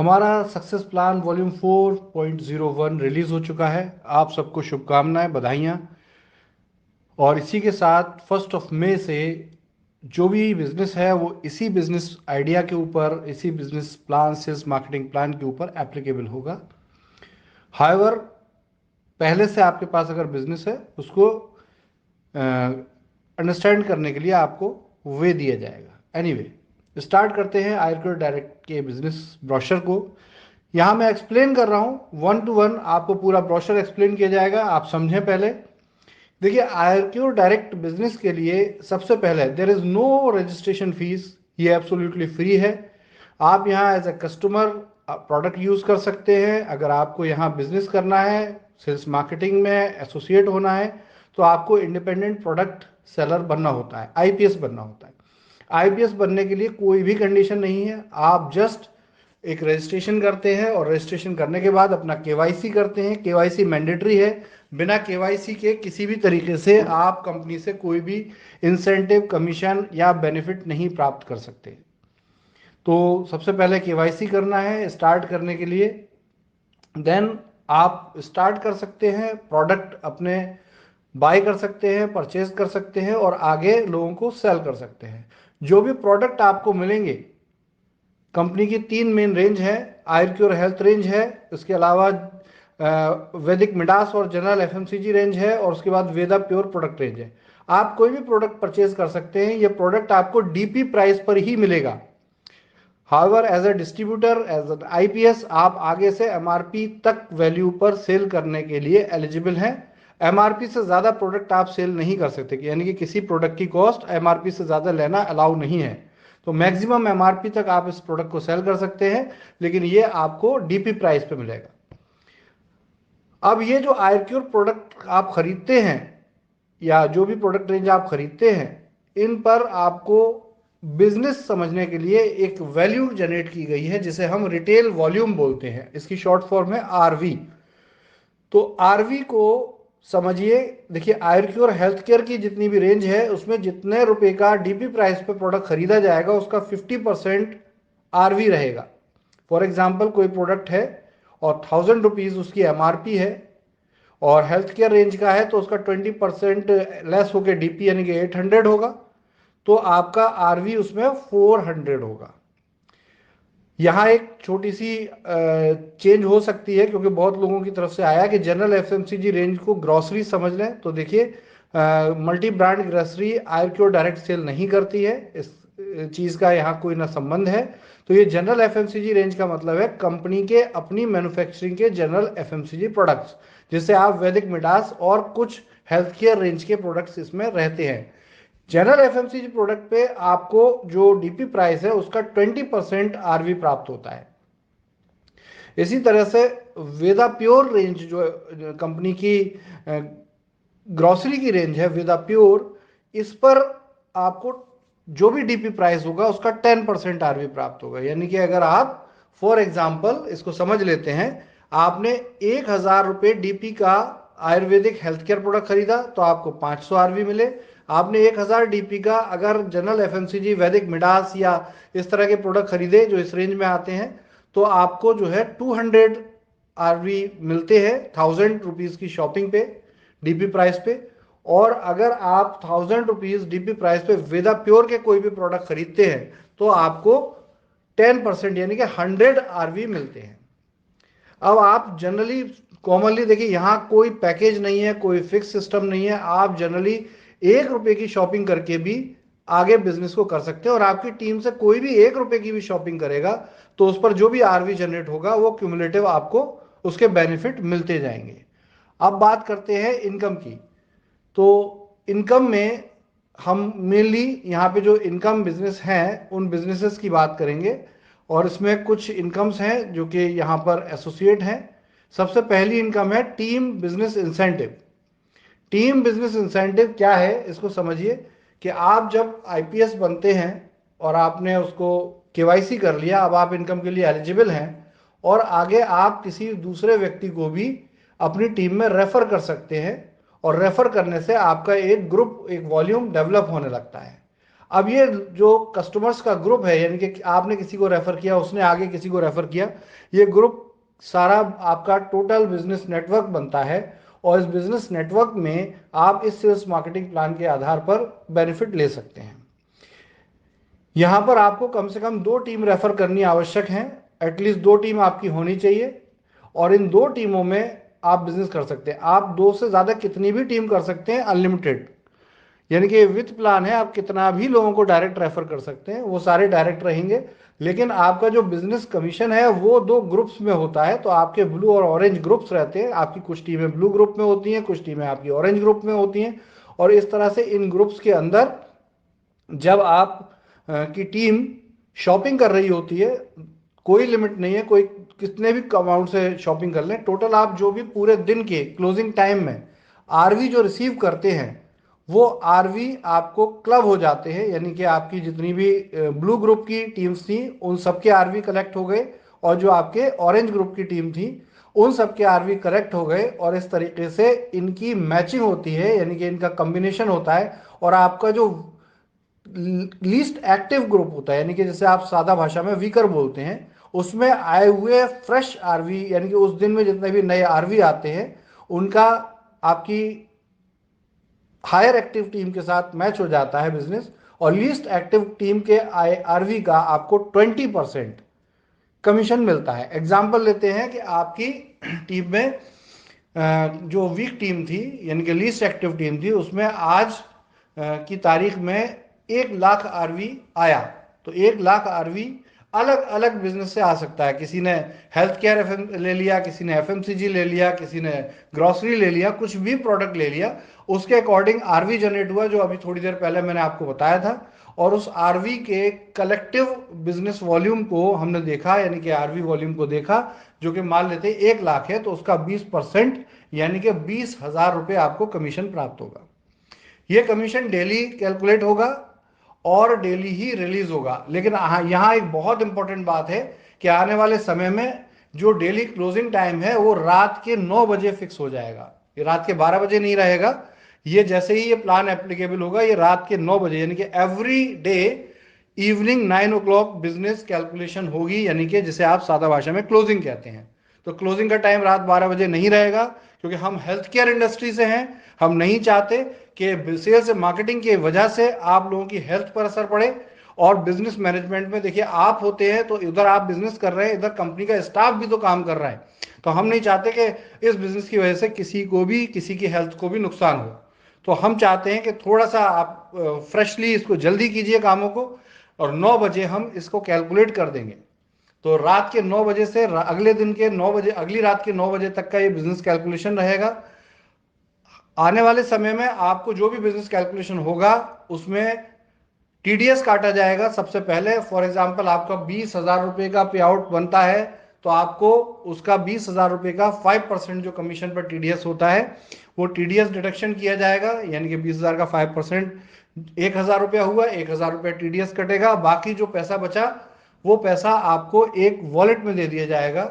हमारा success plan volume 4.01 release हो चुका है। आप सबको शुभकामनाएं, बधाइयाँ। और इसी के साथ 1 मई से जो भी बिजनेस है वो इसी बिजनेस आइडिया के ऊपर, इसी business plan, sales marketing plan के ऊपर एप्लीकेबल होगा। हाउएवर, पहले से आपके पास अगर बिजनेस है उसको अंडरस्टैंड करने के लिए आपको वे दिया जाएगा। एनीवे, स्टार्ट करते हैं आयुर्वेद डायरेक्ट के बिजनेस ब्रोशर को। यहाँ मैं एक्सप्लेन कर रहा हूँ 1 to 1, आपको पूरा ब्रोशर एक्सप्लेन किया जाएगा, आप समझें। पहले देखिए, आयुर्क्योर डायरेक्ट बिजनेस के लिए सबसे पहले there is no registration fees, ये एब्सोल्युटली फ्री है। आप यहाँ as a customer product use कर सकते हैं। अगर आपको यहाँ बिजनेस करना है, सेल्स मार्केटिंग में एसोसिएट होना है, तो आपको इंडिपेंडेंट प्रोडक्ट सेलर बनना होता है, आईपीएस बनना होता है। आईपीएस बनने के लिए कोई भी कंडीशन नहीं है, आप जस्ट एक रजिस्ट्रेशन करते हैं और रजिस्ट्रेशन करने के बाद अपना केवाईसी करते हैं। केवाईसी मैंडेटरी है। बिना केवाईसी के किसी भी तरीके से आप कंपनी से कोई भी इंसेंटिव, कमीशन या बेनिफिट नहीं प्राप्त कर सकते। तो सबसे पहले केवाईसी करना है स्टार्ट करने के लिए। देन आप स्टार्ट कर सकते हैं, प्रोडक्ट अपने बाय कर सकते हैं, परचेज कर सकते हैं और आगे लोगों को सेल कर सकते हैं। जो भी प्रोडक्ट आपको मिलेंगे, कंपनी की 3 मेन रेंज है। आयुर्क्योर हेल्थ रेंज है, उसके अलावा वैदिक मिडास और जनरल एफएमसीजी रेंज है, और उसके बाद वेदा प्योर प्रोडक्ट रेंज है। आप कोई भी प्रोडक्ट परचेज कर सकते हैं। ये प्रोडक्ट आपको डीपी प्राइस पर ही मिलेगा। However, as a distributor, as an IPS, आप आगे से एमआरपी तक वैल्यू पर सेल करने के लिए एलिजिबल हैं। एमआरपी से ज़्यादा प्रोडक्ट आप सेल नहीं कर सकते, यानी कि किसी प्रोडक्ट की कॉस्ट एमआरपी से ज़्यादा लेना अलाउ नहीं है। तो मैक्सिमम एमआरपी तक आप इस प्रोडक्ट को सेल कर सकते हैं, लेकिन ये आपको डीपी प्राइस पे मिलेगा। अब ये जो आयुर्क्योर प्रोडक्ट आप खरीदते हैं या जो भी प्रोडक्ट रेंज आप खरीदते हैं, इन पर आपको बिजनेस समझने के लिए एक वैल्यू जनरेट की गई है, जिसे हम रिटेल वॉल्यूम बोलते हैं। इसकी शॉर्ट फॉर्म है आरवी। तो आरवी को समझिए। देखिए, आयुर्क्योर हेल्थ केयर की जितनी भी रेंज है, उसमें जितने रुपए का डीपी प्राइस पे प्रोडक्ट खरीदा जाएगा, उसका 50% आरवी रहेगा। फॉर एग्जाम्पल, कोई प्रोडक्ट है और 1000 रुपीज उसकी एमआरपी है और हेल्थ केयर रेंज का है, तो उसका 20% लेस होकर डीपी यानी कि 800 होगा, तो आपका आरवी उसमें 400 होगा। यहाँ एक छोटी सी चेंज हो सकती है, क्योंकि बहुत लोगों की तरफ से आया कि जनरल एफएमसीजी रेंज को ग्रॉसरी समझ लें। तो देखिए, multi brand grocery Ayurcure direct sell नहीं करती है, इस चीज़ का यहाँ कोई ना संबंध है। तो ये जनरल एफएमसीजी रेंज का मतलब है कंपनी के अपनी मैन्युफैक्चरिंग के जनरल एफएमसीजी प्रोडक्ट्स, जिससे आप वैदिक मिडास और कुछ हेल्थ केयर रेंज के प्रोडक्ट्स इसमें रहते हैं। जनरल एफएमसीजी प्रोडक्ट पे आपको जो डीपी प्राइस है उसका 20% आरवी प्राप्त होता है। इसी तरह से वेदा प्योर रेंज जो कंपनी की ग्रोसरी की रेंज है, वेदा प्योर, इस पर आपको जो भी डीपी प्राइस होगा उसका 10% आरवी प्राप्त होगा। यानी कि अगर आप, फॉर एग्जाम्पल, इसको समझ लेते हैं, आपने 1000 रुपये डीपी का आयुर्वेदिक हेल्थ केयर प्रोडक्ट खरीदा तो आपको 500 आरवी मिले। आपने 1000 डीपी का अगर जनरल एफएमसीजी, वैदिक मिडास या इस तरह के प्रोडक्ट खरीदे जो इस रेंज में आते हैं, तो आपको जो है 200 आरवी मिलते हैं 1000 रुपीज की शॉपिंग पे, डीपी प्राइस पे। और अगर आप 1000 रुपीज डीपी प्राइस पे वेदा प्योर के कोई भी प्रोडक्ट खरीदते हैं, तो आपको 10% यानी कि 100 आरवी मिलते हैं। अब आप जनरली, कॉमनली देखिए, यहाँ कोई पैकेज नहीं है, कोई फिक्स सिस्टम नहीं है। आप जनरली 1 रुपए की शॉपिंग करके भी आगे बिजनेस को कर सकते हैं, और आपकी टीम से कोई भी 1 रुपए की भी शॉपिंग करेगा तो उस पर जो भी आरवी जनरेट होगा वो क्यूमुलेटिव आपको उसके बेनिफिट मिलते जाएंगे। अब बात करते हैं इनकम की। तो इनकम में हम मेनली यहाँ पे जो इनकम बिजनेस हैं उन बिजनेसेस की बात करेंगे, और इसमें कुछ इनकम्स हैं जो कि यहाँ पर एसोसिएट हैं। सबसे पहली इनकम है team business incentive. Team business incentive क्या है, इसको समझिए कि आप जब आईपीएस बनते हैं और आपने उसको केवाईसी कर लिया, अब आप इनकम के लिए एलिजिबल हैं, और आगे आप किसी दूसरे व्यक्ति को भी अपनी टीम में रेफर कर सकते हैं, और रेफर करने से आपका एक ग्रुप, एक वॉल्यूम डेवलप होने लगता है। अब ये जो कस्टमर्स का ग्रुप है, यानी कि आपने किसी को रेफर किया, उसने आगे किसी को रेफर किया, ये ग्रुप सारा आपका टोटल बिजनेस नेटवर्क बनता है। और इस बिजनेस नेटवर्क में आप इस सेल्स मार्केटिंग प्लान के आधार पर बेनिफिट ले सकते हैं। यहां पर आपको कम से कम 2 टीम रेफर करनी आवश्यक है, एटलीस्ट 2 टीम आपकी होनी चाहिए, और इन 2 टीमों में आप बिजनेस कर सकते हैं। आप 2 से ज्यादा कितनी भी टीम कर सकते हैं, अनलिमिटेड, यानी कि विथ प्लान है, आप कितना भी लोगों को डायरेक्ट रेफर कर सकते हैं, वो सारे डायरेक्ट रहेंगे। लेकिन आपका जो बिजनेस कमीशन है वो 2 ग्रुप्स में होता है। तो आपके ब्लू और ऑरेंज ग्रुप्स रहते हैं, आपकी कुछ टीमें ब्लू ग्रुप में होती हैं, कुछ टीमें आपकी ऑरेंज ग्रुप में होती हैं। और इस तरह से इन ग्रुप्स के अंदर जब आप की टीम शॉपिंग कर रही होती है, कोई लिमिट नहीं है, कोई कितने भी अमाउंट से शॉपिंग कर लें, टोटल आप जो भी पूरे दिन के क्लोजिंग टाइम में आरवी जो रिसीव करते हैं, वो आरवी आपको क्लब हो जाते हैं, यानी कि आपकी जितनी भी ब्लू ग्रुप की टीम्स थी उन सबके आरवी कलेक्ट हो गए, और जो आपके ऑरेंज ग्रुप की टीम थी उन सबके आरवी करेक्ट हो गए। और इस तरीके से इनकी मैचिंग होती है, यानी कि इनका कॉम्बिनेशन होता है। और आपका जो लीस्ट एक्टिव ग्रुप होता है, यानी कि जैसे आप सादा भाषा में वीकर बोलते हैं, उसमें आए हुए फ्रेश आरवी, यानी कि उस दिन में जितने भी नए आरवी आते हैं उनका आपकी हायर एक्टिव टीम के साथ मैच हो जाता है बिजनेस। और लीस्ट एक्टिव टीम के आरवी का आपको 20% कमीशन मिलता है। एग्जाम्पल लेते हैं कि आपकी टीम में जो वीक टीम थी, यानी कि लीस्ट एक्टिव टीम थी, उसमें आज की तारीख में 1 लाख आरवी आया। तो 1 लाख आरवी अलग अलग बिजनेस से आ सकता है। किसी ने हेल्थ केयर ले लिया, किसी ने एफएमसीजी ले लिया, किसी ने ग्रोसरी ले लिया, कुछ भी प्रोडक्ट ले लिया, उसके अकॉर्डिंग आरवी जनरेट हुआ, जो अभी थोड़ी देर पहले मैंने आपको बताया था। और उस आरवी के कलेक्टिव बिजनेस वॉल्यूम को हमने देखा, यानी कि आरवी वॉल्यूम को देखा, जो कि मान लेते 1 लाख है, तो उसका 20% यानी कि 20,000 रुपये आपको कमीशन प्राप्त होगा। ये कमीशन डेली कैलकुलेट होगा और डेली ही रिलीज होगा। लेकिन यहाँ एक बहुत इंपॉर्टेंट बात है कि आने वाले समय में जो डेली क्लोजिंग टाइम है वो रात के 9 बजे फिक्स हो जाएगा, ये रात के 12 बजे नहीं रहेगा। ये जैसे ही ये प्लान एप्लीकेबल होगा, ये रात के 9 बजे, यानी कि every day evening 9 o'clock business calculation होगी, यानी कि जिसे आप सादा भाषा में क्लोजिंग कहते हैं। तो क्लोजिंग का टाइम रात 12 बजे नहीं रहेगा, क्योंकि हम हेल्थ केयर इंडस्ट्री से हैं। हम नहीं चाहते कि सेल्स मार्केटिंग की वजह से आप लोगों की हेल्थ पर असर पड़े। और बिजनेस मैनेजमेंट में देखिए, आप होते हैं तो इधर आप बिजनेस कर रहे हैं, इधर कंपनी का स्टाफ भी तो काम कर रहा है। तो हम नहीं चाहते कि इस बिजनेस की वजह से किसी को भी, किसी की हेल्थ को भी नुकसान हो। तो हम चाहते हैं कि थोड़ा सा आप फ्रेशली इसको जल्दी कीजिए कामों को, और 9 बजे हम इसको कैलकुलेट कर देंगे। तो रात के 9 बजे से अगले दिन के 9 बजे, अगली रात के 9 बजे तक का ये बिजनेस कैलकुलेशन रहेगा। आने वाले समय में आपको जो भी बिजनेस कैलकुलेशन होगा उसमें टीडीएस काटा जाएगा सबसे पहले। फॉर एग्जांपल, आपका 20,000 रुपये का पे आउट बनता है, तो आपको उसका 20,000 रुपये का 5% जो कमीशन पर टीडीएस होता है वो टीडीएस डिडक्शन किया जाएगा, यानी कि 20,000 का 5% 1,000 रुपया हुआ, 1,000 रुपया टीडीएस कटेगा। बाकी जो पैसा बचा वो पैसा आपको एक वॉलेट में दे दिया जाएगा।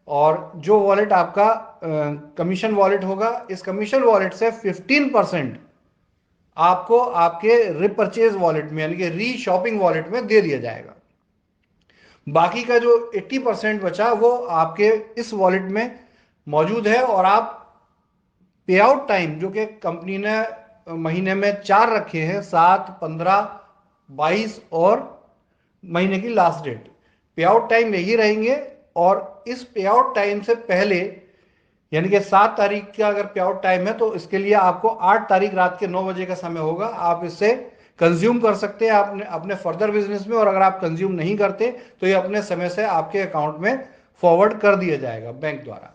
और जो वॉलेट आपका कमीशन वॉलेट होगा, इस कमीशन वॉलेट से 15% आपको आपके रिपर्चेज वॉलेट में, यानी कि री शॉपिंग वॉलेट में दे दिया जाएगा। बाकी का जो 80% बचा वो आपके इस वॉलेट में मौजूद है। और आप पे आउट टाइम जो कि कंपनी ने महीने में 4 रखे हैं, 7, 15, 22 और महीने की लास्ट डेट, पे आउट टाइम यही रहेंगे। और इस पे आउट टाइम से पहले, यानी कि 7 तारीख का अगर पे आउट टाइम है, तो इसके लिए आपको 8 तारीख रात के 9 बजे का समय होगा। आप इससे कंज्यूम कर सकते हैं अपने अपने फर्दर बिजनेस में। और अगर आप कंज्यूम नहीं करते तो ये अपने समय से आपके अकाउंट में फॉरवर्ड कर दिया जाएगा बैंक द्वारा।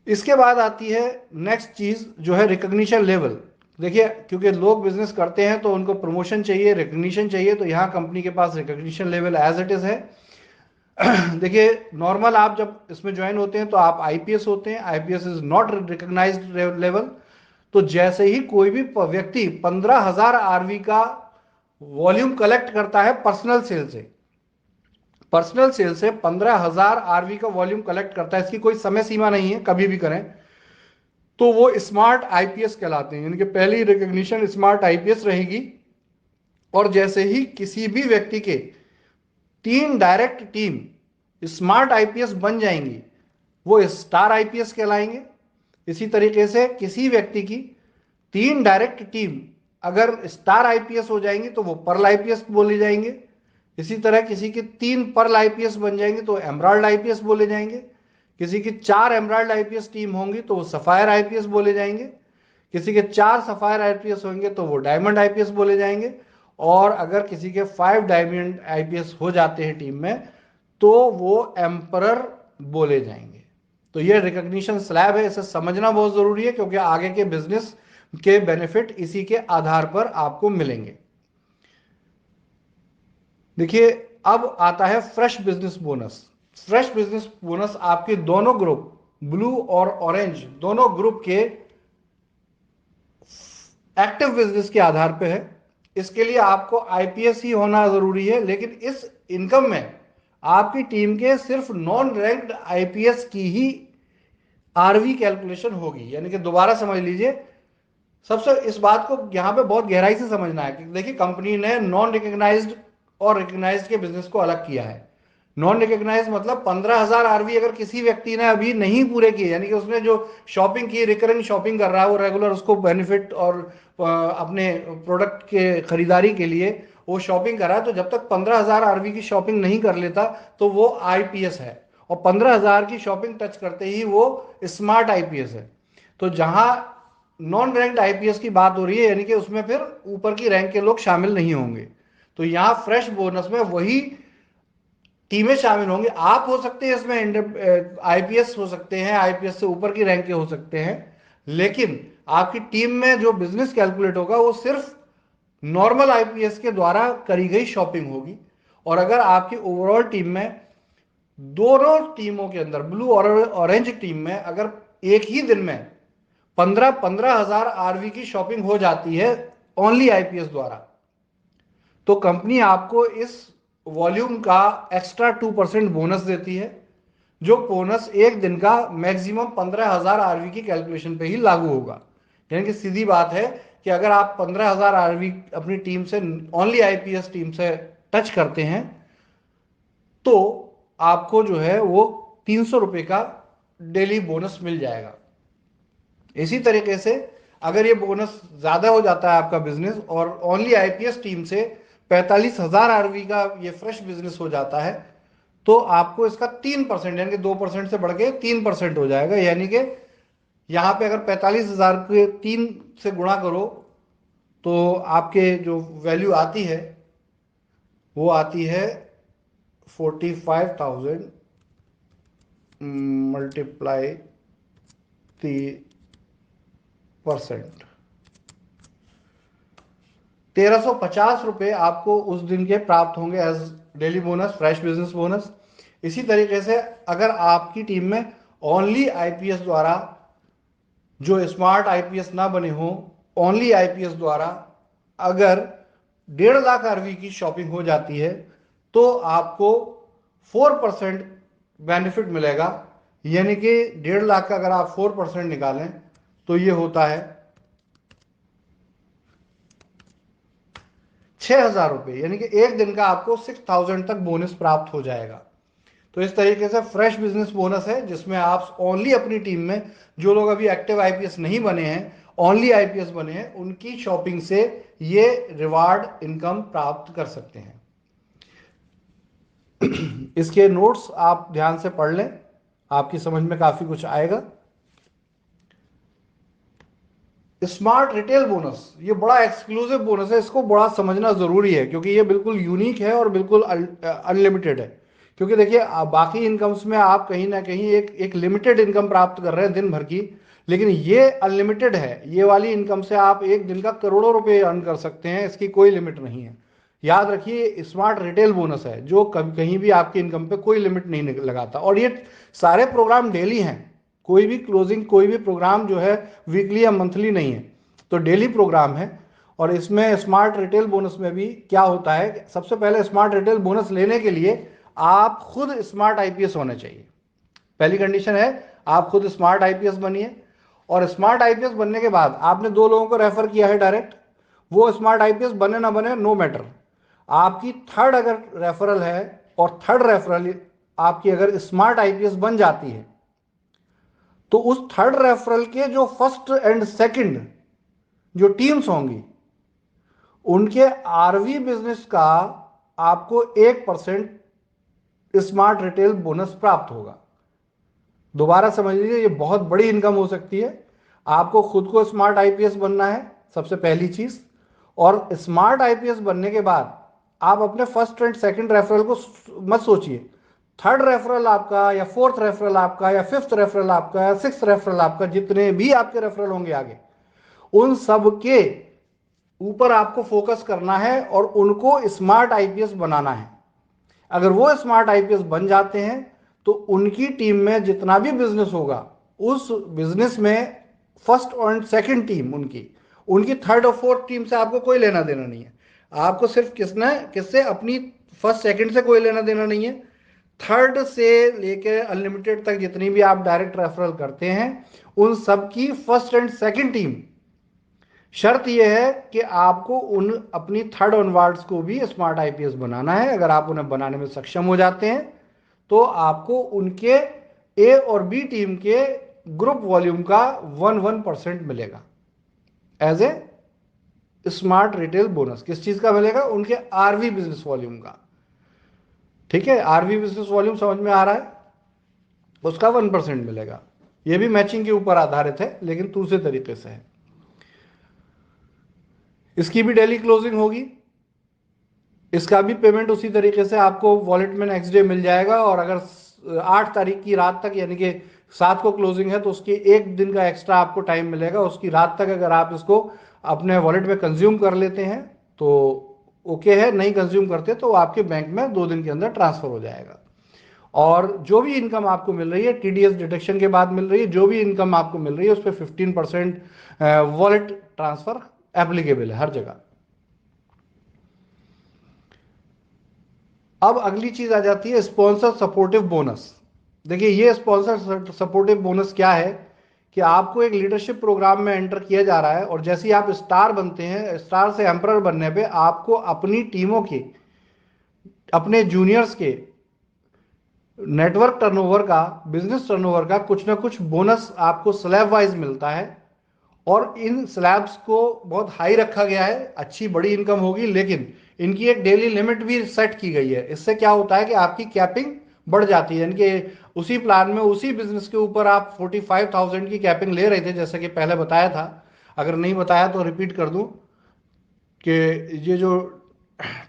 इसके बाद आती है नेक्स्ट चीज, जो है रिकॉग्निशन लेवल। देखिए, क्योंकि लोग बिजनेस करते हैं तो उनको प्रमोशन चाहिए, रिकॉग्निशन चाहिए, तो यहाँ कंपनी के पास recognition level as it is है। देखिए, नॉर्मल आप जब इसमें ज्वाइन होते हैं तो आप आईपीएस होते हैं, IPS is not recognised level. तो जैसे ही कोई भी व्यक्ति 15,000 आरवी का वॉल्यूम कलेक्ट करता है पर्सनल सेल से, पर्सनल सेल से 15,000 आरवी का वॉल्यूम कलेक्ट करता है, इसकी कोई समय सीमा नहीं है, कभी भी करें, तो वो स्मार्ट आईपीएस कहलाते हैं। यानी कि पहली रिकॉग्निशन स्मार्ट आईपीएस रहेगी। और जैसे ही किसी भी व्यक्ति के 3 डायरेक्ट टीम स्मार्ट आईपीएस बन जाएंगी, वो स्टार आईपीएस कहलाएंगे। इसी तरीके से किसी व्यक्ति की 3 डायरेक्ट टीम अगर स्टार आईपीएस हो जाएंगी तो वो पर्ल आईपीएस बोले जाएंगे। इसी तरह किसी की 3 पर्ल आईपीएस बन जाएंगे तो एमराल्ड आईपीएस बोले जाएंगे। किसी की 4 एमराल्ड आईपीएस टीम होंगी तो वो सफायर आईपीएस बोले जाएंगे। किसी के 4 सफायर आईपीएस होंगे तो वो डायमंड आईपीएस बोले जाएंगे। और अगर किसी के 5 डायमंड आईपीएस हो जाते हैं टीम में तो वो एम्परर बोले जाएंगे। तो ये रिकॉग्निशन स्लैब है, इसे समझना बहुत जरूरी है क्योंकि आगे के बिजनेस के बेनिफिट इसी के आधार पर आपको मिलेंगे। देखिए, अब आता है fresh business bonus. Fresh business bonus आपके दोनों ग्रुप, ब्लू और ऑरेंज दोनों ग्रुप के एक्टिव बिजनेस के आधार पे है। इसके लिए आपको आईपीएस ही होना जरूरी है, लेकिन इस इनकम में आपकी टीम के सिर्फ नॉन रैंक्ड आईपीएस की ही आरवी कैलकुलेशन होगी। यानी कि दोबारा समझ लीजिए, सबसे इस बात को यहां पे बहुत गहराई से समझना है कि देखिए, कंपनी ने नॉन रिकॉग्नाइज्ड और रिकॉग्नाइज्ड के बिजनेस को अलग किया है। नॉन रिकॉग्नाइज मतलब 15,000 आरवी अगर किसी व्यक्ति ने अभी नहीं पूरे किए, यानी कि उसने जो शॉपिंग की, रिकरिंग शॉपिंग कर रहा है, वो रेगुलर उसको बेनिफिट और अपने प्रोडक्ट के खरीदारी के लिए वो शॉपिंग कर रहा है, तो जब तक 15,000 आरवी की शॉपिंग नहीं कर लेता तो वो आईपीएस है। और 15,000 की शॉपिंग टच करते ही वो स्मार्ट आईपीएस है। तो जहां नॉन रैंक्ड आईपीएस की बात हो रही है, यानी कि उसमें फिर ऊपर की रैंक के लोग शामिल नहीं होंगे। तो यहां फ्रेश बोनस में वही टीमें शामिल होंगी। आप हो सकते हैं इसमें आईपीएस हो सकते हैं, आईपीएस से ऊपर की रैंक के हो सकते हैं, लेकिन आपकी टीम में जो बिजनेस कैलकुलेट होगा वो सिर्फ नॉर्मल आईपीएस के द्वारा करी गई शॉपिंग होगी। और अगर आपकी ओवरऑल टीम में दोनों टीमों के अंदर, ब्लू और ऑरेंज टीम में, अगर एक ही दिन में 15,000 आरवी की शॉपिंग हो जाती है ओनली आईपीएस द्वारा, तो कंपनी आपको इस वॉल्यूम का एक्स्ट्रा 2% बोनस देती है, जो बोनस एक दिन का मैक्सिमम 15,000 आरवी की कैलकुलेशन पे ही लागू होगा। यानी कि सीधी बात है कि अगर आप 15,000 आरवी अपनी टीम से, ओनली आईपीएस टीम से टच करते हैं तो आपको जो है वो 300 रुपए का डेली बोनस मिल जाएगा। इसी तरीके से अगर ये बोनस ज्यादा हो जाता है आपका बिजनेस और ओनली आईपीएस टीम से 45,000 आरवी का ये फ्रेश बिजनेस हो जाता है, तो आपको इसका 3% यानी कि 2% से बढ़ के 3% हो जाएगा। यानी कि यहां पे अगर 45,000 के 3 से गुणा करो तो आपके जो वैल्यू आती है वो आती है 45,000 मल्टीप्लाई 3%, 1,350 रुपए आपको उस दिन के प्राप्त होंगे as daily bonus, fresh business bonus. इसी तरीके से अगर आपकी टीम में ओनली आईपीएस द्वारा, जो स्मार्ट आईपीएस ना बने हो, ओनली आईपीएस द्वारा अगर 1.5 लाख आरवी की शॉपिंग हो जाती है तो आपको 4% बेनिफिट मिलेगा। यानी कि 1.5 लाख का अगर आप 4% निकालें तो ये होता है 6,000 रुपए, यानी कि एक दिन का आपको 6,000 तक बोनस प्राप्त हो जाएगा। तो इस तरीके से फ्रेश बिजनेस बोनस है, जिसमें आप ओनली अपनी टीम में जो लोग अभी एक्टिव आईपीएस नहीं बने हैं, ओनली आईपीएस बने हैं, उनकी शॉपिंग से ये रिवार्ड इनकम प्राप्त कर सकते हैं। इसके नोट्स आप ध्यान से पढ़ लें, आपकी समझ में काफी कुछ आएगा। स्मार्ट रिटेल बोनस ये बड़ा एक्सक्लूसिव बोनस है, इसको बड़ा समझना जरूरी है क्योंकि ये बिल्कुल यूनिक है और बिल्कुल अनलिमिटेड है। क्योंकि देखिए, बाकी इनकम्स में आप कहीं ना कहीं एक लिमिटेड इनकम प्राप्त कर रहे हैं दिन भर की, लेकिन ये अनलिमिटेड है। ये वाली इनकम से आप एक दिन का करोड़ों रुपए अर्न कर सकते हैं, इसकी कोई लिमिट नहीं है। याद रखिए, स्मार्ट रिटेल बोनस है जो कभी कहीं भी आपकी इनकम पे कोई लिमिट नहीं लगाता। और ये सारे प्रोग्राम डेली हैं, कोई भी क्लोजिंग, कोई भी प्रोग्राम जो है वीकली या मंथली नहीं है, तो डेली प्रोग्राम है। और इसमें स्मार्ट रिटेल बोनस में भी क्या होता है, सबसे पहले स्मार्ट रिटेल बोनस लेने के लिए आप खुद स्मार्ट आईपीएस होने चाहिए। पहली कंडीशन है आप खुद स्मार्ट आईपीएस बनिए। और स्मार्ट आईपीएस बनने के बाद आपने 2 लोगों को रेफर किया है डायरेक्ट, वो स्मार्ट आईपीएस बने ना बने नो मैटर, आपकी थर्ड अगर रेफरल है और थर्ड रेफरल आपकी अगर स्मार्ट आईपीएस बन जाती है तो उस थर्ड रेफरल के जो फर्स्ट एंड सेकंड जो टीम्स होंगी उनके आरवी बिजनेस का आपको 1% स्मार्ट रिटेल बोनस प्राप्त होगा। दोबारा समझ लीजिए, ये बहुत बड़ी इनकम हो सकती है। आपको खुद को स्मार्ट आईपीएस बनना है सबसे पहली चीज, और स्मार्ट आईपीएस बनने के बाद आप अपने फर्स्ट एंड सेकंड रेफरल को मत सोचिए, थर्ड रेफरल आपका या फोर्थ रेफरल आपका या फिफ्थ रेफरल आपका या सिक्स रेफरल आपका, जितने भी आपके रेफरल होंगे आगे, उन सब के ऊपर आपको फोकस करना है और उनको स्मार्ट आईपीएस बनाना है। अगर वो स्मार्ट आईपीएस बन जाते हैं तो उनकी टीम में जितना भी बिजनेस होगा उस बिजनेस में फर्स्ट और सेकंड टीम उनकी उनकी थर्ड और फोर्थ टीम से आपको कोई लेना देना नहीं है। आपको सिर्फ किससे अपनी फर्स्ट सेकंड से कोई लेना देना नहीं है। थर्ड से लेकर अनलिमिटेड तक जितनी भी आप डायरेक्ट रेफरल करते हैं उन सब की फर्स्ट एंड सेकंड टीम, शर्त यह है कि आपको उन अपनी थर्ड ऑनवर्ड्स को भी स्मार्ट आईपीएस बनाना है। अगर आप उन्हें बनाने में सक्षम हो जाते हैं तो आपको उनके ए और बी टीम के ग्रुप वॉल्यूम का 1% मिलेगा as a smart retail bonus. किस चीज का मिलेगा? उनके आरवी बिजनेस वॉल्यूम का। ठीक है, आरवी बिजनेस वॉल्यूम समझ में आ रहा है? उसका 1% मिलेगा। यह भी मैचिंग के ऊपर आधारित है लेकिन दूसरे तरीके से है। इसकी भी डेली क्लोजिंग होगी, इसका भी पेमेंट उसी तरीके से आपको वॉलेट में नेक्स्ट डे मिल जाएगा। और अगर 8 तारीख की रात तक यानी कि 7 को क्लोजिंग है तो उसकी एक दिन का एक्स्ट्रा आपको टाइम मिलेगा। उसकी रात तक अगर आप इसको अपने वॉलेट में कंज्यूम कर लेते हैं तो ओके है, नहीं कंज्यूम करते तो आपके बैंक में 2 दिन के अंदर ट्रांसफर हो जाएगा। और जो भी इनकम आपको मिल रही है टीडीएस डिडक्शन के बाद मिल रही है, जो भी इनकम आपको मिल रही है उस पर 15% वॉलेट ट्रांसफर एप्लीकेबल है हर जगह। अब अगली चीज आ जाती है स्पॉन्सर सपोर्टिव बोनस। देखिए ये स्पॉन्सर सपोर्टिव बोनस क्या है कि आपको एक लीडरशिप प्रोग्राम में एंटर किया जा रहा है और जैसे ही आप स्टार बनते हैं, स्टार से एम्परर बनने पे आपको अपनी टीमों के, अपने जूनियर्स के नेटवर्क टर्नओवर का, बिजनेस टर्नओवर का कुछ ना कुछ बोनस आपको स्लैब वाइज मिलता है। और इन स्लैब्स को बहुत हाई रखा गया है, अच्छी बड़ी इनकम होगी, लेकिन इनकी एक डेली लिमिट भी सेट की गई है। इससे क्या होता है कि आपकी कैपिंग बढ़ जाती है, यानी कि उसी प्लान में उसी बिजनेस के ऊपर आप 45,000 की कैपिंग ले रहे थे जैसे कि पहले बताया था। अगर नहीं बताया तो रिपीट कर दूं कि ये जो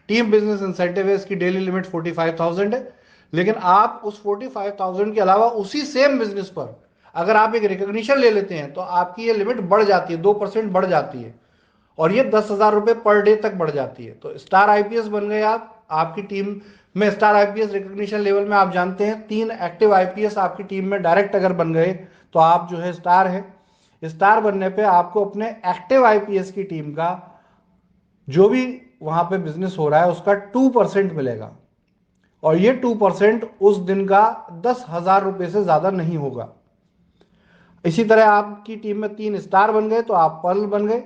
टीम बिजनेस इंसेंटिव है इसकी डेली लिमिट 45,000 है, लेकिन आप उस 45,000 के अलावा उसी सेम बिजनेस पर अगर आप एक रिकॉग्निशन ले लेते हैं तो आपकी ये लिमिट बढ़ जाती है, 2% बढ़ जाती है और ये 10,000 रुपए पर डे तक बढ़ जाती है। तो स्टार आईपीएस बन गए आप, आपकी टीम में स्टार आईपीएस रिकॉग्निशन लेवल में आप जानते हैं 3 एक्टिव आईपीएस आपकी टीम में डायरेक्ट अगर बन गए तो आप जो है स्टार है। स्टार बनने पे आपको अपने एक्टिव आईपीएस की टीम का जो भी वहां पे बिजनेस हो रहा है उसका 2% मिलेगा और ये 2% उस दिन का 10,000 रुपए से ज्यादा नहीं होगा। इसी तरह आपकी टीम में 3 स्टार बन गए तो आप पर्ल बन गए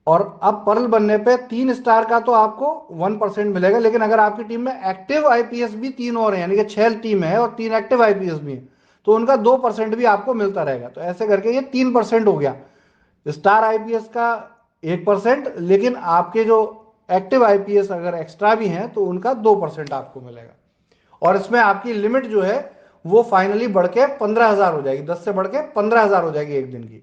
और अब पर्ल बनने पे 3 स्टार का तो आपको 1% मिलेगा, लेकिन अगर आपकी टीम में एक्टिव आईपीएस भी 3 और हैं यानी कि 6 टीम है और 3 एक्टिव आईपीएस भी है तो उनका 2% भी आपको मिलता रहेगा। तो ऐसे करके ये 3% हो गया स्टार आईपीएस का 1%, लेकिन आपके जो एक्टिव आईपीएस अगर एक्स्ट्रा भी हैं तो उनका 2% आपको मिलेगा। और इसमें आपकी लिमिट जो है वो फाइनली बढ़ के 15,000 हो जाएगी, 10 से बढ़ के 15,000 हो जाएगी एक दिन की।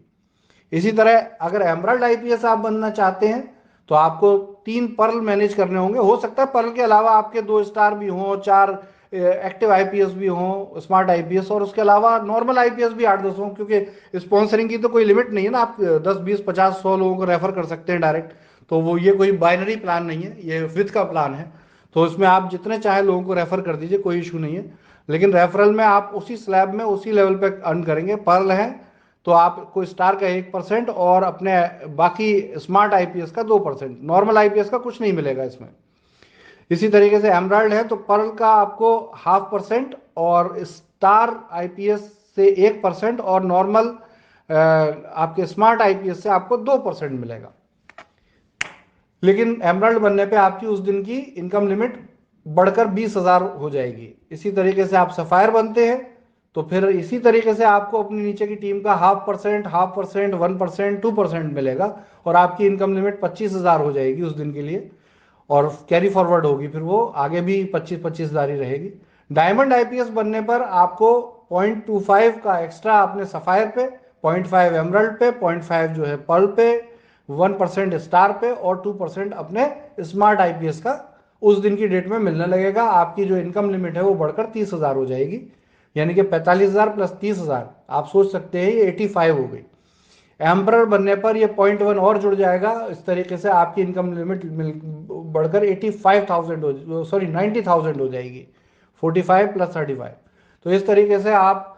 इसी तरह अगर एमराल्ड आईपीएस आप बनना चाहते हैं तो आपको 3 पर्ल मैनेज करने होंगे। हो सकता है पर्ल के अलावा आपके 2 स्टार भी हों, 4 एक्टिव आईपीएस भी हों, स्मार्ट आईपीएस, और उसके अलावा नॉर्मल आईपीएस भी 8-10 हों, क्योंकि स्पॉन्सरिंग की तो कोई लिमिट नहीं है ना, आप 10, 20, 50, 100 लोगों को रेफर कर सकते हैं डायरेक्ट। तो वो ये कोई बाइनरी प्लान नहीं है, ये विथ का प्लान है। तो इसमें आप जितने चाहे लोगों को रेफर कर दीजिए, कोई इशू नहीं है, लेकिन रेफरल में आप उसी स्लैब में उसी लेवल पे अर्न करेंगे। पर्ल है तो आपको स्टार का 1% और अपने बाकी स्मार्ट आईपीएस का 2%, नॉर्मल आईपीएस का कुछ नहीं मिलेगा इसमें। इसी तरीके से एमराल्ड है तो पर्ल का आपको 0.5% और स्टार आईपीएस से 1% और नॉर्मल आपके स्मार्ट आईपीएस से आपको 2% मिलेगा। लेकिन एमराल्ड बनने पे आपकी उस दिन की इनकम लिमिट बढ़कर 20,000 हो जाएगी। इसी तरीके से आप सफायर बनते हैं तो फिर इसी तरीके से आपको अपनी नीचे की टीम का 0.5%, 1%, 2% मिलेगा और आपकी इनकम लिमिट 25,000 हो जाएगी उस दिन के लिए, और कैरी फॉरवर्ड होगी, फिर वो आगे भी 25,000 ही रहेगी। डायमंड आईपीएस बनने पर आपको 0.25 का एक्स्ट्रा आपने सफायर पे, 0.5 एमरल्ड पे, 0.5 जो है पर्ल पे, 1% स्टार पे और 2% अपने स्मार्ट आईपीएस का उस दिन की डेट में मिलने लगेगा। आपकी जो इनकम लिमिट है वो बढ़कर 30,000 हो जाएगी, यानी कि 45,000 प्लस 30,000 आप सोच सकते हैं ये 85 हो गई। एम्परर बनने पर ये 0.1 और जुड़ जाएगा। इस तरीके से आपकी इनकम लिमिट बढ़कर 85,000 हो, सॉरी 90,000 हो जाएगी, 45 प्लस 35। तो इस तरीके से आप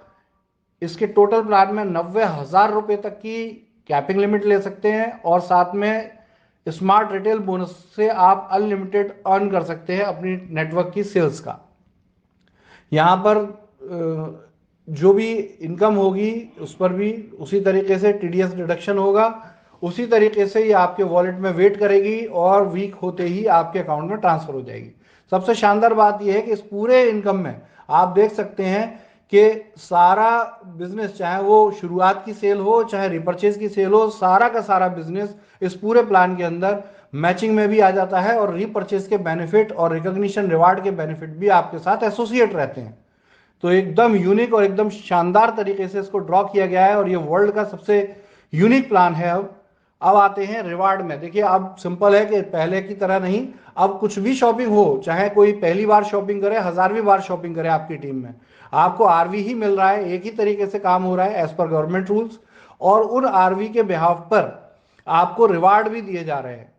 इसके टोटल प्लान में 90,000 रुपये तक की कैपिंग लिमिट ले सकते हैं और साथ में स्मार्ट रिटेल बोनस से आप अनलिमिटेड अर्न कर सकते हैं अपनी नेटवर्क की सेल्स का। यहाँ पर जो भी इनकम होगी उस पर भी उसी तरीके से टीडीएस डिडक्शन होगा, उसी तरीके से ये आपके वॉलेट में वेट करेगी और वीक होते ही आपके अकाउंट में ट्रांसफर हो जाएगी। सबसे शानदार बात यह है कि इस पूरे इनकम में आप देख सकते हैं कि सारा बिजनेस, चाहे वो शुरुआत की सेल हो चाहे रिपर्चेज की सेल हो, सारा का सारा बिजनेस इस पूरे प्लान के अंदर मैचिंग में भी आ जाता है और रीपर्चेज के बेनिफिट और रिकॉग्निशन रिवार्ड के बेनिफिट भी आपके साथ एसोसिएट रहते हैं। तो एकदम यूनिक और एकदम शानदार तरीके से इसको ड्रॉ किया गया है और ये वर्ल्ड का सबसे यूनिक प्लान है। अब आते हैं रिवार्ड में। देखिए अब सिंपल है कि पहले की तरह नहीं, अब कुछ भी शॉपिंग हो, चाहे कोई पहली बार शॉपिंग करे, 1000वीं बार शॉपिंग करे आपकी टीम में, आपको आरवी ही मिल रहा है। एक ही तरीके से काम हो रहा है एज पर गवर्नमेंट रूल्स, और उन आरवी के बिहाफ पर आपको रिवार्ड भी दिए जा रहे हैं।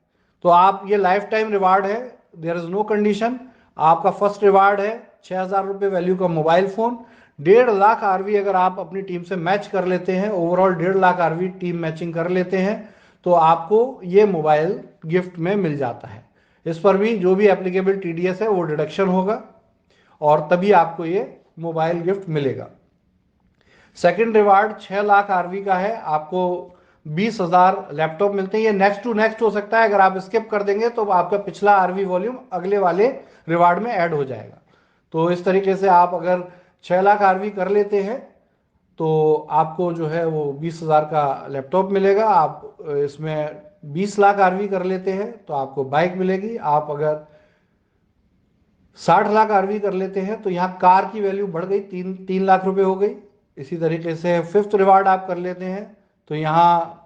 तो आप, ये लाइफ टाइम रिवार्ड है, देयर इज नो कंडीशन। आपका फर्स्ट रिवार्ड है 6,000 रुपये वैल्यू का मोबाइल फोन। 1.5 लाख आरवी अगर आप अपनी टीम से मैच कर लेते हैं, overall 1.5 lakh RV team matching कर लेते हैं, तो आपको ये मोबाइल गिफ्ट में मिल जाता है। इस पर भी जो भी एप्लीकेबल टीडीएस है वो डिडक्शन होगा और तभी आपको ये मोबाइल गिफ्ट मिलेगा। सेकंड रिवार्ड 6 लाख आरवी का है, आपको 20,000 लैपटॉप मिलते हैं। ये नेक्स्ट टू नेक्स्ट हो सकता है, अगर आप स्किप कर देंगे तो आपका पिछला आरवी वॉल्यूम अगले वाले रिवार्ड में ऐड हो जाएगा। तो इस तरीके से आप अगर 6 लाख आरवी कर लेते हैं तो आपको जो है वो 20,000 का लैपटॉप मिलेगा। आप इसमें 20 लाख आरवी कर लेते हैं तो आपको बाइक मिलेगी। आप अगर 60 लाख आरवी कर लेते हैं तो यहाँ कार की वैल्यू बढ़ गई, 3 लाख रुपए हो गई। इसी तरीके से फिफ्थ रिवार्ड आप कर लेते हैं तो यहाँ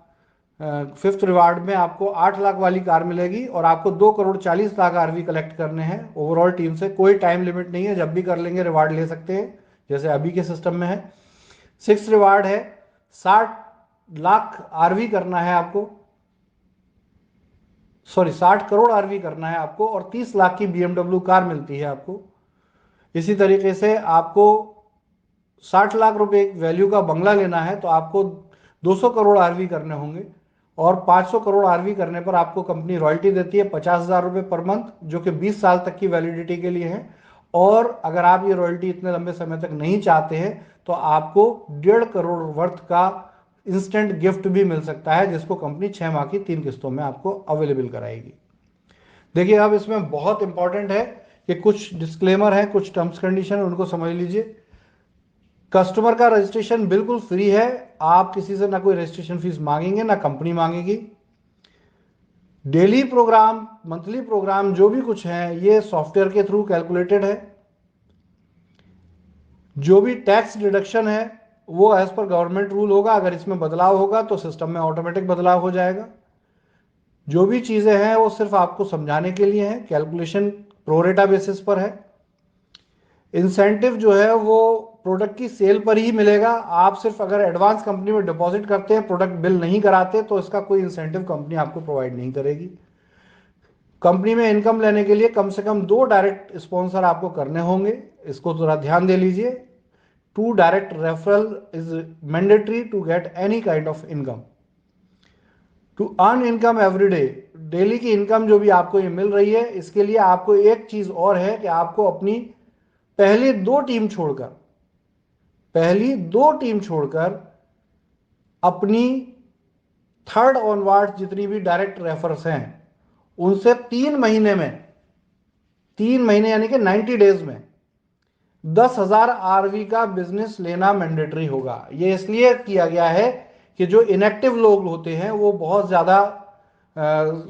फिफ्थ रिवार्ड में आपको 8 लाख वाली कार मिलेगी और आपको 2,40,00,000 आरवी कलेक्ट करने हैं ओवरऑल टीम से। कोई टाइम लिमिट नहीं है, जब भी कर लेंगे रिवार्ड ले सकते हैं, जैसे अभी के सिस्टम में है। सिक्स रिवार्ड है 60 लाख आरवी करना है आपको, सॉरी 60 करोड़ आरवी करना है आपको और 30 लाख की बीएमडब्ल्यू कार मिलती है आपको। इसी तरीके से आपको 60 लाख रुपए वैल्यू का बंगला लेना है तो आपको 200 करोड़ आरवी करने होंगे और 500 करोड़ आरवी करने पर आपको कंपनी रॉयल्टी देती है 50,000 रुपये पर मंथ, जो कि 20 साल तक की वैलिडिटी के लिए है। और अगर आप ये रॉयल्टी इतने लंबे समय तक नहीं चाहते हैं तो आपको 1.5 करोड़ वर्थ का इंस्टेंट गिफ्ट भी मिल सकता है, जिसको कंपनी 6 माह की 3 किस्तों में आपको अवेलेबल कराएगी। देखिए अब इसमें बहुत इंपॉर्टेंट है कि कुछ डिस्क्लेमर है, कुछ टर्म्स कंडीशन, उनको समझ लीजिए। कस्टमर का रजिस्ट्रेशन बिल्कुल फ्री है, आप किसी से ना कोई रजिस्ट्रेशन फीस मांगेंगे ना कंपनी मांगेगी। डेली प्रोग्राम, मंथली प्रोग्राम जो भी कुछ है ये सॉफ्टवेयर के थ्रू कैलकुलेटेड है। जो भी टैक्स डिडक्शन है वो एज पर गवर्नमेंट रूल होगा, अगर इसमें बदलाव होगा तो सिस्टम में ऑटोमेटिक बदलाव हो जाएगा। जो भी चीजें हैं वो सिर्फ आपको समझाने के लिए है, कैलकुलेशन प्रोरेटा बेसिस पर है। इंसेंटिव जो है वो प्रोडक्ट की सेल पर ही मिलेगा। आप सिर्फ अगर एडवांस कंपनी में डिपॉजिट करते हैं, प्रोडक्ट बिल नहीं कराते, तो इसका कोई इंसेंटिव कंपनी आपको प्रोवाइड नहीं करेगी। कंपनी में इनकम लेने के लिए कम से कम 2 डायरेक्ट स्पॉन्सर आपको करने होंगे, इसको थोड़ा ध्यान दे लीजिए। 2 direct referral is mandatory to get any kind of income. To earn income every day, daily की इनकम जो भी आपको ये मिल रही है, इसके लिए आपको एक चीज और है कि आपको अपनी पहली 2 टीम छोड़कर अपनी थर्ड ऑनवार्ड जितनी भी डायरेक्ट रेफर्स हैं उनसे 3 महीने यानी कि 90 डेज में 10,000 आरवी का बिजनेस लेना मैंडेटरी होगा। ये इसलिए किया गया है कि जो इनएक्टिव लोग होते हैं वो बहुत ज़्यादा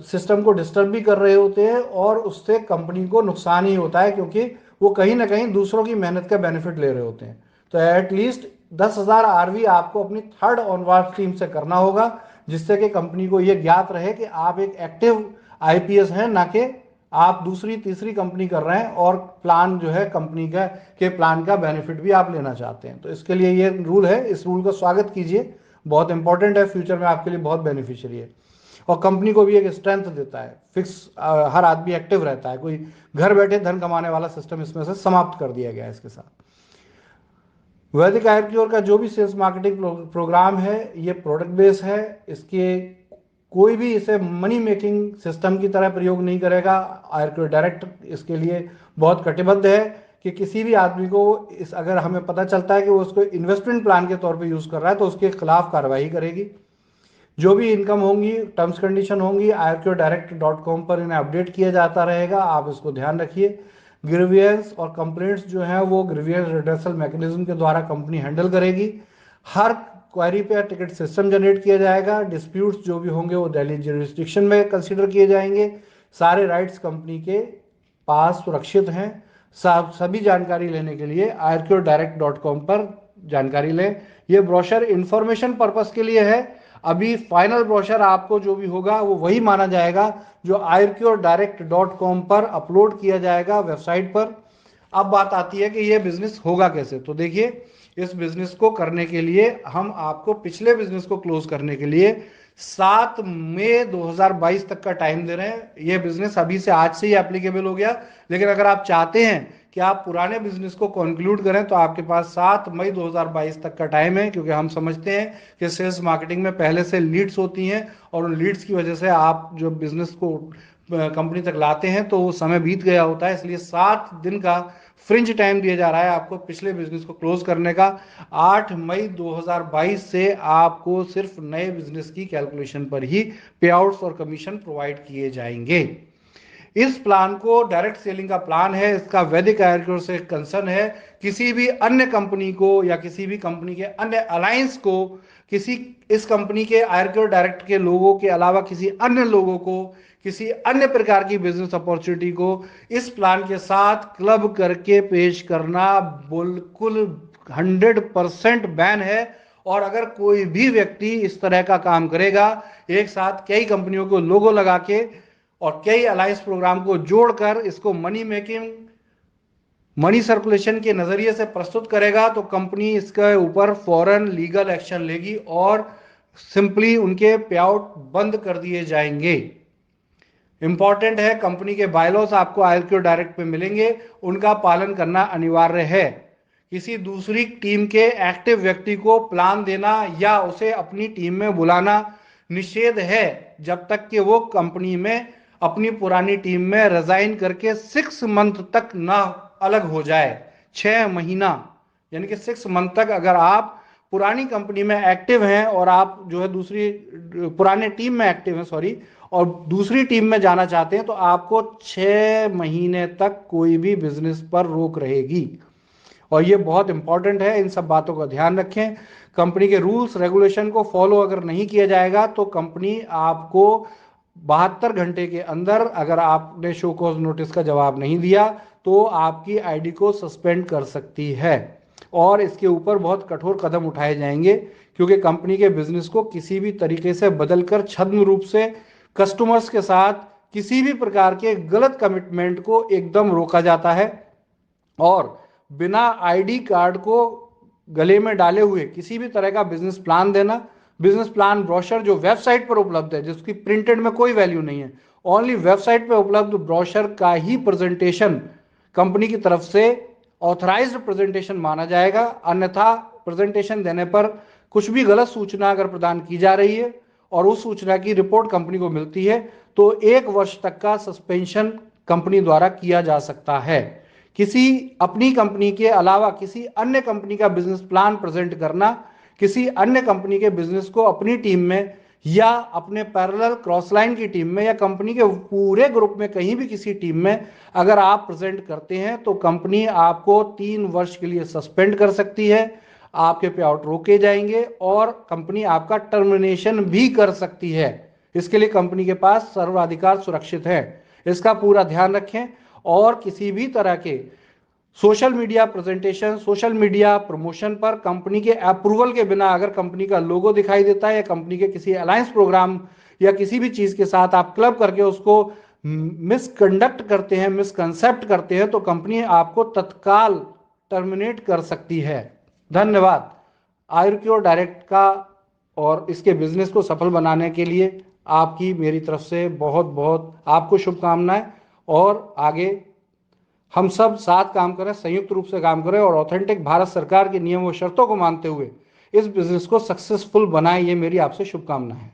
सिस्टम को डिस्टर्ब भी कर रहे होते हैं और उससे कंपनी को नुकसान ही होता है, क्योंकि वो कहीं ना कहीं दूसरों की मेहनत का बेनिफिट ले रहे होते हैं। तो एटलीस्ट 10,000 आरवी आपको अपनी थर्ड ऑनवार्ड टीम से करना होगा, जिससे कि कंपनी को यह ज्ञात रहे कि आप एक एक्टिव आईपीएस हैं, ना कि आप दूसरी तीसरी कंपनी कर रहे हैं और प्लान जो है कंपनी का के प्लान का बेनिफिट भी आप लेना चाहते हैं। तो इसके लिए ये रूल है, इस रूल का स्वागत कीजिए, बहुत इंपॉर्टेंट है, फ्यूचर में आपके लिए बहुत बेनिफिशियरी है और कंपनी को भी एक स्ट्रेंथ देता है। फिक्स हर आदमी एक्टिव रहता है, कोई घर बैठे धन कमाने वाला सिस्टम इसमें से समाप्त कर दिया गया है इसके साथ। वैदिक आयुर्क्योर का जो भी सेल्स मार्केटिंग प्रोग्राम है ये प्रोडक्ट बेस है, इसके कोई भी इसे मनी मेकिंग सिस्टम की तरह प्रयोग नहीं करेगा। आयुर्क्योर डायरेक्ट इसके लिए बहुत कटिबद्ध है कि किसी भी आदमी को इस अगर हमें पता चलता है कि वो उसको इन्वेस्टमेंट प्लान के तौर पे यूज़ कर रहा है तो उसके खिलाफ कार्रवाई करेगी। जो भी इनकम होंगी, टर्म्स कंडीशन होंगी, IRQDirect.com पर इन्हें अपडेट किया जाता रहेगा, आप इसको ध्यान रखिए। ग्रीवियंस और कंप्लेंट्स जो हैं वो ग्रीवियंस रिडर्सल मैकेनिज्म के द्वारा कंपनी हैंडल करेगी। हर क्वेरी पे टिकट सिस्टम जनरेट किया जाएगा। डिस्प्यूट्स जो भी होंगे वो दिल्ली जुरिस्डिक्शन में कंसीडर किए जाएंगे। सारे राइट्स कंपनी के पास सुरक्षित हैं। सभी जानकारी लेने के लिए IRQDirect.com पर जानकारी लें। ये ब्रोशर इंफॉर्मेशन पर्पस के लिए है। अभी फाइनल ब्रोशर आपको जो भी होगा वो वही माना जाएगा जो IRQDirect.com पर अपलोड किया जाएगा वेबसाइट पर। अब बात आती है कि ये बिजनेस होगा कैसे। तो देखिए, इस बिजनेस को करने के लिए हम आपको पिछले बिजनेस को क्लोज करने के लिए 7 मई 2022 तक का टाइम दे रहे हैं। ये बिजनेस अभी से आज से ही एप्लीकेबल हो गया, लेकिन अगर आप चाहते हैं कि आप पुराने बिजनेस को कंक्लूड करें तो आपके पास 7 मई 2022 तक का टाइम है, क्योंकि हम समझते हैं कि सेल्स मार्केटिंग में पहले से लीड्स होती हैं और उन लीड्स की वजह से आप जो बिजनेस को कंपनी तक लाते हैं तो वो समय बीत गया होता है। इसलिए 7 दिन का फ्रिंज टाइम दिया जा रहा है आपको पिछले बिजनेस को क्लोज करने का। 8 मई 2022 से आपको सिर्फ नए बिजनेस की कैलकुलेशन पर ही पे आउट्स और कमीशन प्रोवाइड किए जाएंगे। इस प्लान को डायरेक्ट सेलिंग का प्लान है, इसका वैदिक आयुर्वेद से कंसर्न है। किसी भी अन्य कंपनी को या किसी भी कंपनी के अन्य अलायंस को, किसी इस कंपनी के आयुर्वेद डायरेक्ट के लोगों के अलावा किसी अन्य लोगों को, किसी अन्य प्रकार की बिजनेस अपॉर्चुनिटी को इस प्लान के साथ क्लब करके पेश करना बिल्कुल 100% बैन है। और अगर कोई भी व्यक्ति इस तरह का काम करेगा, एक साथ कई कंपनियों को लोगो लगा के और कई अलायंस प्रोग्राम को जोड़कर इसको मनी मेकिंग, मनी सर्कुलेशन के नजरिए से प्रस्तुत करेगा, तो कंपनी इसके ऊपर फौरन लीगल एक्शन लेगी और सिंपली उनके पे आउट बंद कर दिए जाएंगे। इंपॉर्टेंट है, कंपनी के बायलॉस आपको IRQ डायरेक्ट पे मिलेंगे, उनका पालन करना अनिवार्य है। किसी दूसरी टीम के एक्टिव व्यक्ति को प्लान देना या उसे अपनी टीम में बुलाना निषेध है जब तक कि वो कंपनी में अपनी पुरानी टीम में रिजाइन करके 6 मंथ तक ना अलग हो जाए। 6 महीना यानी कि 6 मंथ तक अगर आप पुरानी कंपनी में एक्टिव हैं और आप जो है दूसरी पुराने टीम में एक्टिव हैं और दूसरी टीम में जाना चाहते हैं, तो आपको 6 महीने तक कोई भी बिजनेस पर रोक रहेगी। और ये बहुत इंपॉर्टेंट है, इन सब बातों का ध्यान रखें। कंपनी के रूल्स रेगुलेशन को फॉलो अगर नहीं किया जाएगा तो कंपनी आपको 72 घंटे के अंदर, अगर आपने शो कॉज नोटिस का जवाब नहीं दिया, तो आपकी आईडी को सस्पेंड कर सकती है और इसके ऊपर बहुत कठोर कदम उठाए जाएंगे, क्योंकि कंपनी के बिजनेस को किसी भी तरीके से बदलकर छद्म रूप से कस्टमर्स के साथ किसी भी प्रकार के गलत कमिटमेंट को एकदम रोका जाता है। और बिना आईडी कार्ड को गले में डाले हुए किसी भी तरह का बिजनेस प्लान देना, बिजनेस प्लान ब्रोशर जो वेबसाइट पर उपलब्ध है, जिसकी प्रिंटेड में कोई वैल्यू नहीं है, ओनली वेबसाइट पर उपलब्ध ब्रोशर का ही प्रेजेंटेशन कंपनी की तरफ से ऑथराइज्ड प्रेजेंटेशन माना जाएगा। अन्यथा प्रेजेंटेशन देने पर कुछ भी गलत सूचना अगर प्रदान की जा रही है और उस सूचना की रिपोर्ट कंपनी को मिलती है तो 1 वर्ष तक का सस्पेंशन कंपनी द्वारा किया जा सकता है। किसी अपनी कंपनी के अलावा किसी अन्य कंपनी का बिजनेस प्लान प्रेजेंट करना, किसी अन्य कंपनी के बिजनेस को अपनी टीम में या अपने पैरेलल क्रॉस लाइन की टीम में या कंपनी के पूरे ग्रुप में कहीं भी किसी टीम में अगर आप प्रेजेंट करते हैं तो कंपनी आपको 3 वर्ष के लिए सस्पेंड कर सकती है, आपके पे आउट रोके जाएंगे और कंपनी आपका टर्मिनेशन भी कर सकती है। इसके लिए कंपनी के पास सर्वाधिकार सुरक्षित है, इसका पूरा ध्यान रखें। और किसी भी तरह के social media presentation, social media promotion पर कंपनी के अप्रूवल के बिना अगर कंपनी का लोगो दिखाई देता है या कंपनी के किसी अलायंस प्रोग्राम या किसी भी चीज के साथ आप क्लब करके उसको मिसकंडक्ट करते हैं, मिसकंसेप्ट करते हैं, तो कंपनी आपको तत्काल टर्मिनेट कर सकती है। धन्यवाद। आयुर्क्योर डायरेक्ट का और इसके बिजनेस को सफल बनाने के लिए आपकी मेरी तरफ से बहुत बहुत आपको शुभकामनाएं, और आगे हम सब साथ काम करें, संयुक्त रूप से काम करें और ऑथेंटिक भारत सरकार के नियम व शर्तों को मानते हुए इस बिजनेस को सक्सेसफुल बनाएं। ये मेरी आपसे शुभकामनाएं है।